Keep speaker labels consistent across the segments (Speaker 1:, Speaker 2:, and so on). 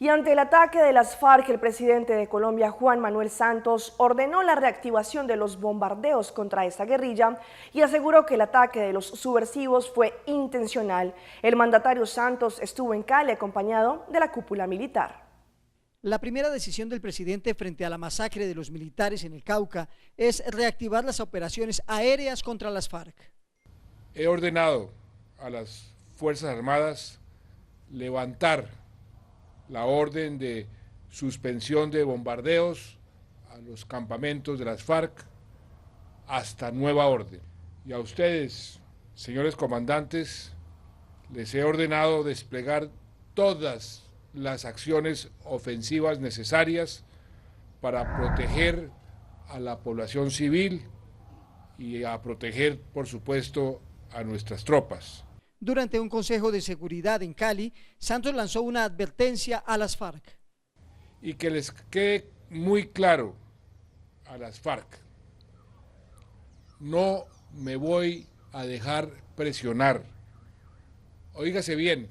Speaker 1: Y ante el ataque de las FARC, el presidente de Colombia, Juan Manuel Santos, ordenó la reactivación de los bombardeos contra esta guerrilla y aseguró que el ataque de los subversivos fue intencional. El mandatario Santos estuvo en Cali acompañado de la cúpula militar.
Speaker 2: La primera decisión del presidente frente a la masacre de los militares en el Cauca es reactivar las operaciones aéreas contra las FARC.
Speaker 3: He ordenado a las Fuerzas Armadas levantar la orden de suspensión de bombardeos a los campamentos de las FARC hasta nueva orden. Y a ustedes, señores comandantes, les he ordenado desplegar todas las acciones ofensivas necesarias para proteger a la población civil y a proteger, por supuesto, a nuestras tropas.
Speaker 2: Durante un consejo de seguridad en Cali, Santos lanzó una advertencia a las FARC.
Speaker 3: Y que les quede muy claro a las FARC, no me voy a dejar presionar. Óigase bien,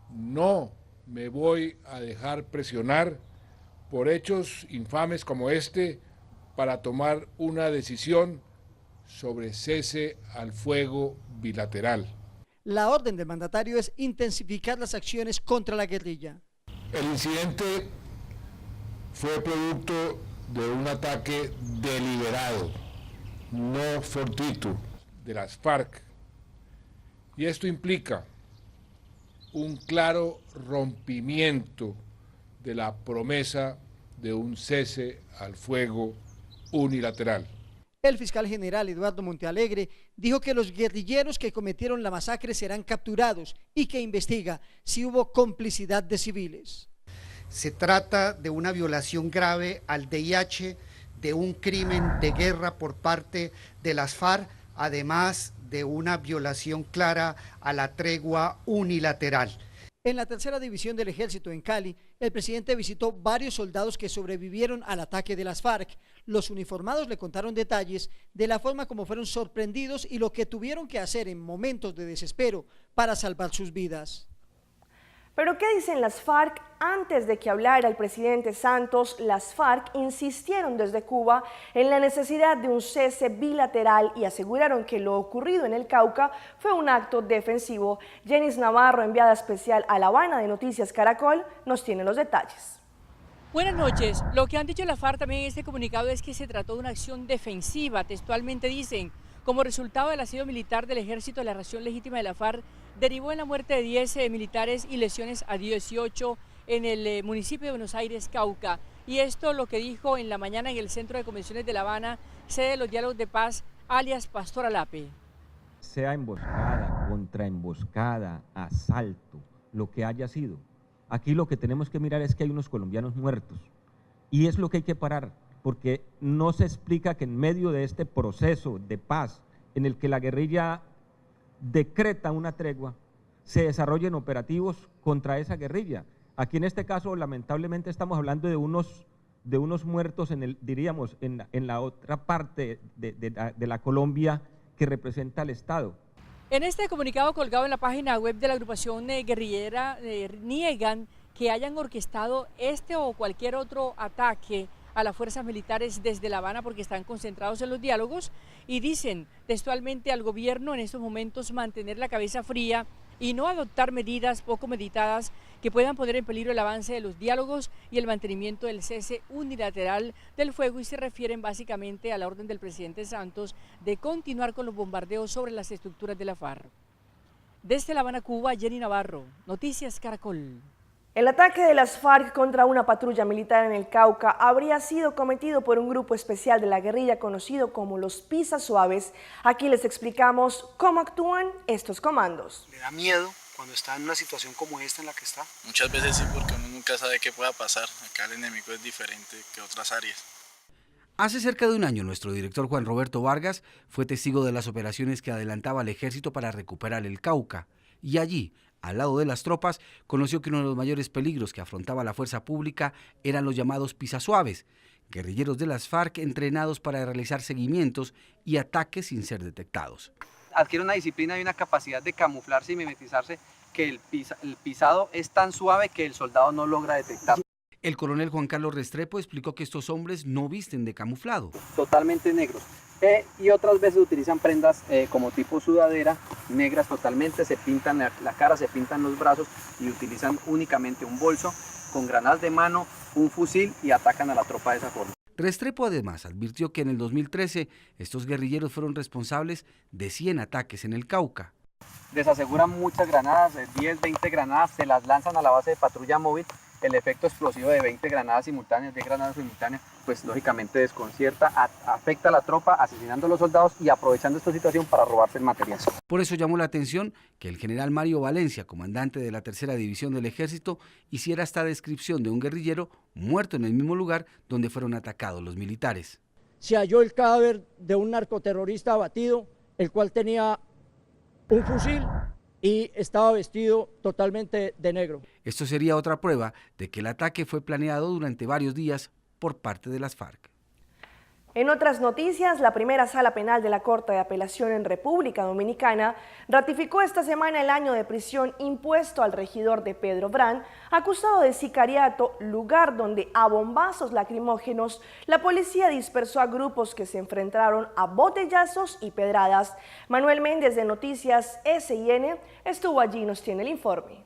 Speaker 3: no me voy a dejar presionar por hechos infames como este para tomar una decisión sobre cese al fuego bilateral.
Speaker 2: La orden del mandatario es intensificar las acciones contra la guerrilla.
Speaker 3: El incidente fue producto de un ataque deliberado, no fortuito, de las FARC. Y esto implica un claro rompimiento de la promesa de un cese al fuego unilateral.
Speaker 2: El fiscal general Eduardo Montealegre dijo que los guerrilleros que cometieron la masacre serán capturados y que investiga si hubo complicidad de civiles.
Speaker 4: Se trata de una violación grave al DIH, de un crimen de guerra por parte de las FARC, además de una violación clara a la tregua unilateral.
Speaker 2: En la tercera división del ejército en Cali, el presidente visitó varios soldados que sobrevivieron al ataque de las FARC. Los uniformados le contaron detalles de la forma como fueron sorprendidos y lo que tuvieron que hacer en momentos de desespero para salvar sus vidas.
Speaker 1: ¿Pero qué dicen las FARC? Antes de que hablara el presidente Santos, las FARC insistieron desde Cuba en la necesidad de un cese bilateral y aseguraron que lo ocurrido en el Cauca fue un acto defensivo. Jenis Navarro, enviada especial a La Habana de Noticias Caracol, nos tiene los detalles.
Speaker 5: Buenas noches. Lo que han dicho la FARC también en este comunicado es que se trató de una acción defensiva. Textualmente dicen: como resultado del asedio militar del ejército, la reacción legítima de la FARC derivó en la muerte de 10 militares y lesiones a 18 en el municipio de Buenos Aires, Cauca. Y esto lo que dijo en la mañana en el Centro de Convenciones de La Habana, sede de los diálogos de paz, alias Pastor Alape.
Speaker 6: Sea emboscada, contraemboscada, asalto, lo que haya sido. Aquí lo que tenemos que mirar es que hay unos colombianos muertos y es lo que hay que parar, porque no se explica que en medio de este proceso de paz en el que la guerrilla decreta una tregua, se desarrollen operativos contra esa guerrilla. Aquí en este caso, lamentablemente, estamos hablando de unos muertos diríamos, en la otra parte de la Colombia que representa al Estado.
Speaker 5: En este comunicado colgado en la página web de la agrupación guerrillera, niegan que hayan orquestado este o cualquier otro ataque a las fuerzas militares desde La Habana porque están concentrados en los diálogos y dicen textualmente al gobierno en estos momentos mantener la cabeza fría y no adoptar medidas poco meditadas que puedan poner en peligro el avance de los diálogos y el mantenimiento del cese unilateral del fuego, y se refieren básicamente a la orden del presidente Santos de continuar con los bombardeos sobre las estructuras de la FARC. Desde La Habana, Cuba, Jenny Navarro, Noticias Caracol.
Speaker 1: El ataque de las FARC contra una patrulla militar en el Cauca habría sido cometido por un grupo especial de la guerrilla conocido como los Pisasuaves. Aquí les explicamos cómo actúan estos comandos.
Speaker 7: ¿Le da miedo cuando está en una situación como esta en la que está?
Speaker 8: Muchas veces sí, porque uno nunca sabe qué pueda pasar. Acá el enemigo es diferente que otras áreas.
Speaker 9: Hace cerca de un año, nuestro director Juan Roberto Vargas fue testigo de las operaciones que adelantaba el ejército para recuperar el Cauca. Y allí, al lado de las tropas, conoció que uno de los mayores peligros que afrontaba la fuerza pública eran los llamados pisasuaves, guerrilleros de las FARC entrenados para realizar seguimientos y ataques sin ser detectados.
Speaker 10: Adquiere una disciplina y una capacidad de camuflarse y mimetizarse que el pisado es tan suave que el soldado no logra detectar.
Speaker 9: El coronel Juan Carlos Restrepo explicó que estos hombres no visten de camuflado.
Speaker 10: Totalmente negros. Y otras veces utilizan prendas como tipo sudadera, negras totalmente, se pintan la cara, se pintan los brazos y utilizan únicamente un bolso con granadas de mano, un fusil y atacan a la tropa de esa forma.
Speaker 9: Restrepo además advirtió que en el 2013 estos guerrilleros fueron responsables de 100 ataques en el Cauca.
Speaker 10: Desaseguran muchas granadas, 10, 20 granadas, se las lanzan a la base de patrulla móvil. El efecto explosivo de 20 granadas simultáneas, 10 granadas simultáneas, pues lógicamente desconcierta, afecta a la tropa, asesinando a los soldados y aprovechando esta situación para robarse el material.
Speaker 9: Por eso llamó la atención que el general Mario Valencia, comandante de la Tercera División del Ejército, hiciera esta descripción de un guerrillero muerto en el mismo lugar donde fueron atacados los militares.
Speaker 11: Se halló el cadáver de un narcoterrorista abatido, el cual tenía un fusil y estaba vestido totalmente de negro.
Speaker 9: Esto sería otra prueba de que el ataque fue planeado durante varios días por parte de las FARC.
Speaker 1: En otras noticias, la primera sala penal de la Corte de Apelación en República Dominicana ratificó esta semana el año de prisión impuesto al regidor de Pedro Brán, acusado de sicariato, lugar donde a bombazos lacrimógenos la policía dispersó a grupos que se enfrentaron a botellazos y pedradas. Manuel Méndez de Noticias SIN estuvo allí y nos tiene el informe.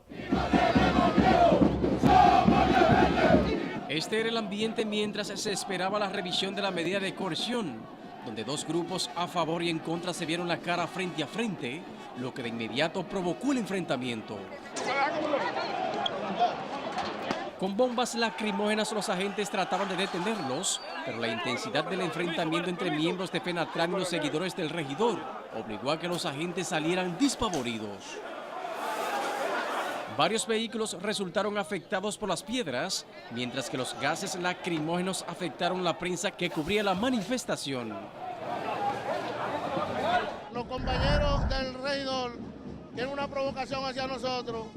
Speaker 12: Este era el ambiente mientras se esperaba la revisión de la medida de coerción, donde dos grupos a favor y en contra se vieron la cara frente a frente, lo que de inmediato provocó el enfrentamiento. Con bombas lacrimógenas los agentes trataban de detenerlos, pero la intensidad del enfrentamiento entre miembros de FENATRAN y los seguidores del regidor obligó a que los agentes salieran despavoridos. Varios vehículos resultaron afectados por las piedras, mientras que los gases lacrimógenos afectaron la prensa que cubría la manifestación.
Speaker 13: Los compañeros del regidor tienen una provocación hacia nosotros,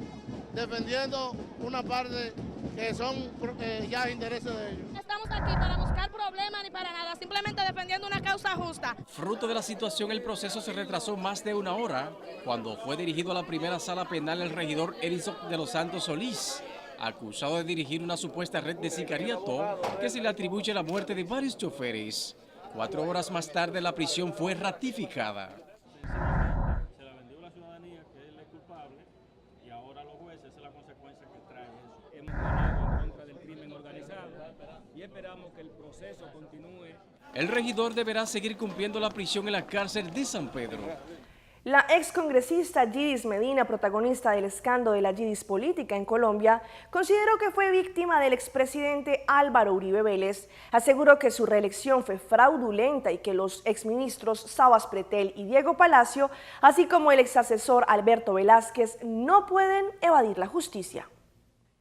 Speaker 13: defendiendo una parte que son ya intereses de ellos.
Speaker 14: No estamos aquí para buscar problemas ni para nada, simplemente defendiendo una causa justa.
Speaker 12: Fruto de la situación, el proceso se retrasó más de una hora cuando fue dirigido a la primera sala penal el regidor Edison de los Santos Solís, acusado de dirigir una supuesta red de sicariato que se le atribuye la muerte de varios choferes. 4 horas más tarde la prisión fue ratificada.
Speaker 15: Se la vendió a la ciudadanía que él es culpable y ahora los jueces, esa es la consecuencia que trae eso. Hemos ganado en contra del crimen organizado y esperamos que el proceso continúe.
Speaker 12: El regidor deberá seguir cumpliendo la prisión en la cárcel de San Pedro.
Speaker 1: La excongresista Yidis Medina, protagonista del escándalo de la Yidis política en Colombia, consideró que fue víctima del expresidente Álvaro Uribe Vélez. Aseguró que su reelección fue fraudulenta y que los exministros Sabas Pretel y Diego Palacio, así como el exasesor Alberto Velázquez, no pueden evadir la justicia.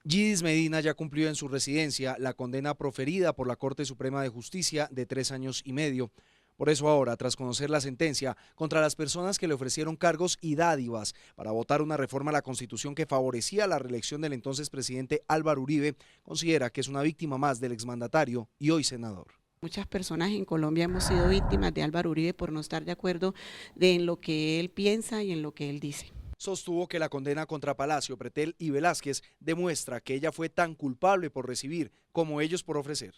Speaker 16: Yidis Medina ya cumplió en su residencia la condena proferida por la Corte Suprema de Justicia de 3 años y medio. Por eso ahora, tras conocer la sentencia contra las personas que le ofrecieron cargos y dádivas para votar una reforma a la Constitución que favorecía la reelección del entonces presidente Álvaro Uribe, considera que es una víctima más del exmandatario y hoy senador.
Speaker 17: Muchas personas en Colombia hemos sido víctimas de Álvaro Uribe por no estar de acuerdo en lo que él piensa y en lo que él dice.
Speaker 16: Sostuvo que la condena contra Palacio, Pretel y Velázquez demuestra que ella fue tan culpable por recibir como ellos por ofrecer.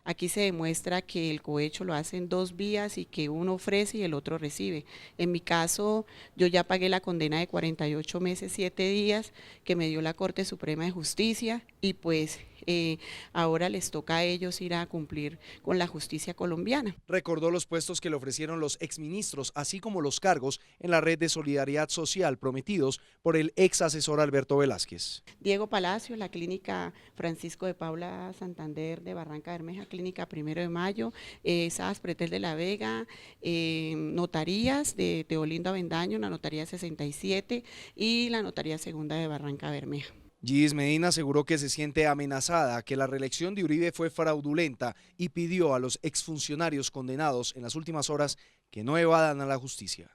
Speaker 17: Aquí se demuestra que el cohecho lo hacen 2 vías y que uno ofrece y el otro recibe. En mi caso, yo ya pagué la condena de 48 meses, 7 días que me dio la Corte Suprema de Justicia y pues ahora les toca a ellos ir a cumplir con la justicia colombiana.
Speaker 16: Recordó los puestos que le ofrecieron los exministros, así como los cargos en la red de solidaridad social prometidos por el ex asesor Alberto Velázquez.
Speaker 17: Diego Palacio, la clínica Francisco de Paula Santander de Barranca Bermeja, clínica 1 de Mayo, Sabas Pretel de la Vega, notarías de Teolindo Avendaño, la notaría 67 y la notaría 2 de Barranca Bermeja.
Speaker 16: Yidis Medina aseguró que se siente amenazada, que la reelección de Uribe fue fraudulenta y pidió a los exfuncionarios condenados en las últimas horas que no evadan a la justicia.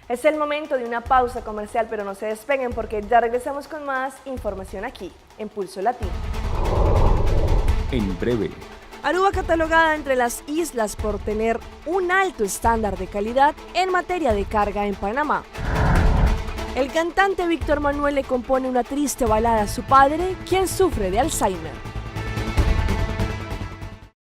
Speaker 1: Es el momento de una pausa comercial, pero no se despeguen porque ya regresamos con más información aquí, en Pulso Latino.
Speaker 18: En breve.
Speaker 1: Aruba catalogada entre las islas por tener un alto estándar de calidad en materia de carga en Panamá. El cantante Víctor Manuel le compone una triste balada a su padre, quien sufre de Alzheimer.